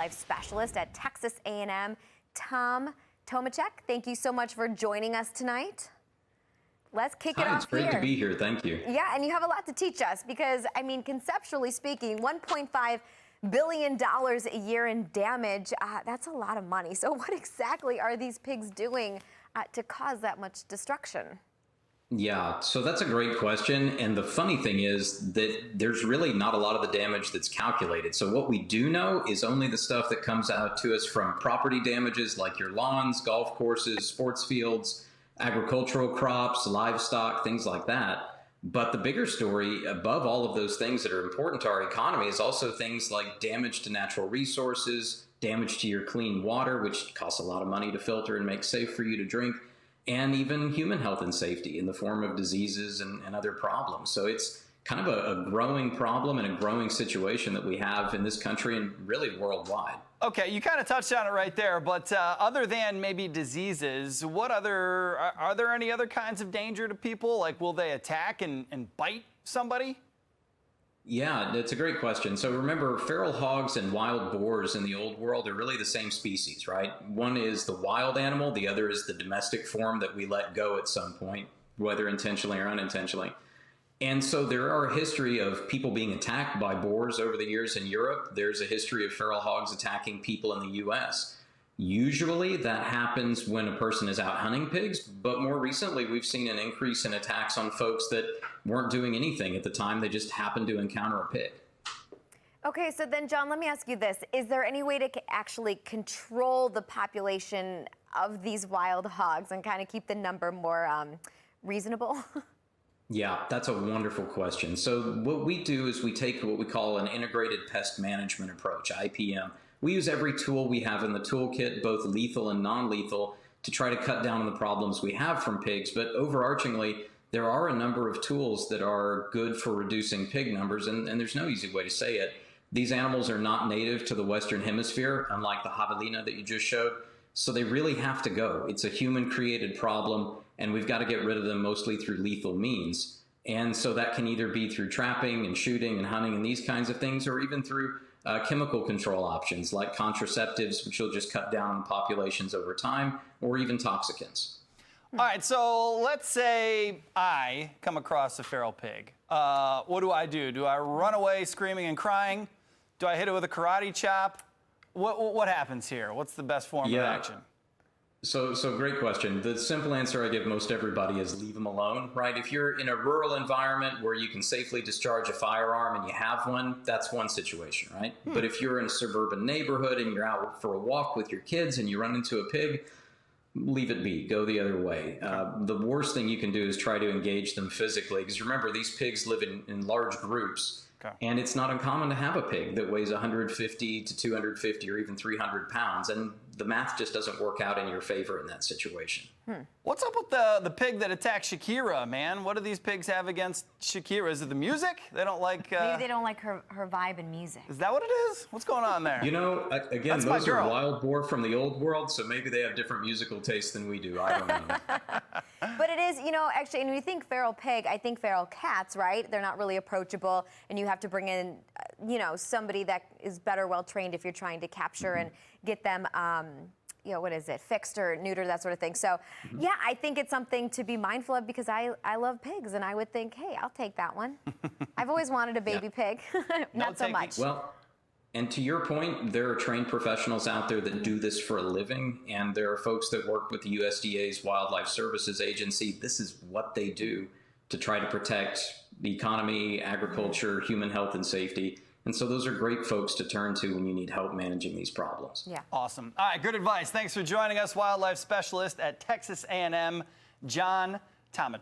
Life specialist at Texas A&M, Tomecek. Thank you so much for joining us tonight. Let's kick it off here. It's great to be here. Thank you. Yeah, and you have a lot to teach us because, I mean, conceptually speaking, $1.5 billion a year in damage, that's a lot of money. So what exactly are these pigs doing to cause that much destruction? Yeah, so that's a great question. And the funny thing is that there's really not a lot of the damage that's calculated. So what we do know is only the stuff that comes out to us from property damages like your lawns, golf courses, sports fields, agricultural crops, livestock, things like that. But the bigger story above all of those things that are important to our economy is also things like damage to natural resources, damage to your clean water, which costs a lot of money to filter and make safe for you to drink, and even human health and safety in the form of diseases and other problems. So it's kind of a growing problem and a growing situation that we have in this country and really worldwide. Okay, you kind of touched on it right there, but other than maybe diseases, are there any other kinds of danger to people? Like, will they attack and bite somebody? Yeah, that's a great question. So remember, feral hogs and wild boars in the old world are really the same species, right? One is the wild animal, the other is the domestic form that we let go at some point, whether intentionally or unintentionally. And so there are a history of people being attacked by boars over the years in Europe. There's a history of feral hogs attacking people in the US. Usually that happens when a person is out hunting pigs, but more recently we've seen an increase in attacks on folks that weren't doing anything at the time. They just happened to encounter a pig. Okay, so then, John, let me ask you this. Is there any way to actually control the population of these wild hogs and kind of keep the number more reasonable? Yeah, that's a wonderful question. So what we do is we take what we call an integrated pest management approach, IPM. We use every tool we have in the toolkit, both lethal and non-lethal, to try to cut down on the problems we have from pigs. But overarchingly, there are a number of tools that are good for reducing pig numbers, and there's no easy way to say it. These animals are not native to the Western Hemisphere, unlike the javelina that you just showed, so they really have to go. It's a human-created problem, and we've got to get rid of them mostly through lethal means. And so that can either be through trapping and shooting and hunting and these kinds of things, or even through chemical control options like contraceptives, which will just cut down on populations over time, or even toxicants. All right, so let's say I come across a feral pig. What do? Do I run away screaming and crying? Do I hit it with a karate chop? What happens here? What's the best form of action? So great question. The simple answer I give most everybody is leave them alone, right? If you're in a rural environment where you can safely discharge a firearm and you have one, that's one situation, right? But if you're in a suburban neighborhood and you're out for a walk with your kids and you run into a pig, leave it be, go the other way. The worst thing you can do is try to engage them physically, because remember, these pigs live in large groups. Okay. And it's not uncommon to have a pig that weighs 150 to 250 or even 300 pounds. And the math just doesn't work out in your favor in that situation. What's up with the pig that attacked Shakira, man? What do these pigs have against Shakira? Is it the music? They don't like... Maybe they don't like her vibe and music. Is that what it is? What's going on there? You know, again, those are wild boar from the old world, so maybe they have different musical tastes than we do. I don't know. But it is, you know, actually, and when you think feral pig, I think feral cats, right? They're not really approachable, and you have to bring in, you know, somebody that is better well-trained if you're trying to capture and get them, you know, what is it, fixed or neutered, that sort of thing. So, yeah, I think it's something to be mindful of because I love pigs, and I would think, hey, I'll take that one. I've always wanted a baby pig, not so much. Well, and to your point, there are trained professionals out there that do this for a living, and there are folks that work with the USDA's Wildlife Services Agency. This is what they do to try to protect the economy, agriculture, human health and safety. And so those are great folks to turn to when you need help managing these problems. Yeah. Awesome. All right, good advice. Thanks for joining us, wildlife specialist at Texas A&M, John Tomecek.